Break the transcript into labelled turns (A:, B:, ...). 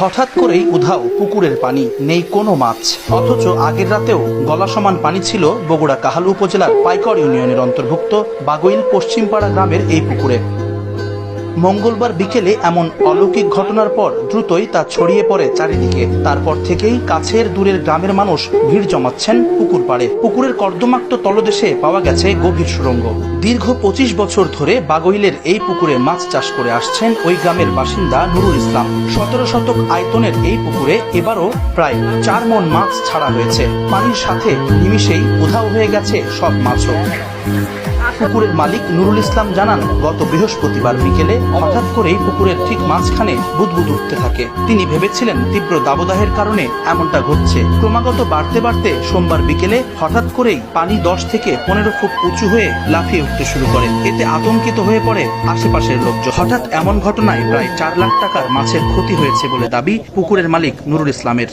A: হঠাৎ করেই উধাও পুকুরের পানি, নেই কোনো মাছ। অথচ আগের রাতেও গলা সমান পানি ছিল বগুড়া কাহালু উপজেলার পাইকর ইউনিয়নের অন্তর্ভুক্ত বাগইল পশ্চিমপাড়া গ্রামের এই পুকুরে। মঙ্গলবার বিকেলে এমন অলৌকিক ঘটনার পর দ্রুতই তা ছড়িয়ে পড়ে চারিদিকে। তারপর থেকেই কাছের দূরের গ্রামের মানুষ ভিড় জমাচ্ছেন পুকুর পাড়ে। পুকুরের কর্দমাক্ত তলদেশে পাওয়া গেছে গভীর সুড়ঙ্গ। দীর্ঘ 25 বছর ধরে বাগইলের এই পুকুরে মাছ চাষ করে আসছেন ওই গ্রামের বাসিন্দা নুরুল ইসলাম। 17 শতক আয়তনের এই পুকুরে এবারও প্রায় 4 মণ মাছ ছাড়া হয়েছে। পানির সাথে নিমিষেই উধাও হয়ে গেছে সব মাছও। পুকুরের মালিক নুরুল ইসলাম জানান, গত বৃহস্পতিবার বিকেলে হঠাৎ করেই পুকুরের ঠিক মাঝখানে বুদবুদ উঠতে থাকে। তিনি ভেবেছিলেন তীব্র দাবদাহের কারণে এমনটা ঘটছে। ক্রমাগত বাড়তে বাড়তে সোমবার বিকেলে হঠাৎ করেই পানি 10 থেকে 15 ফুট উঁচু হয়ে লাফিয়ে উঠতে শুরু করে। এতে আতঙ্কিত হয়ে পড়ে আশেপাশের লোকজন। হঠাৎ এমন ঘটনায় প্রায় 4 লাখ টাকার মাছের ক্ষতি হয়েছে বলে দাবি পুকুরের মালিক নুরুল ইসলামের।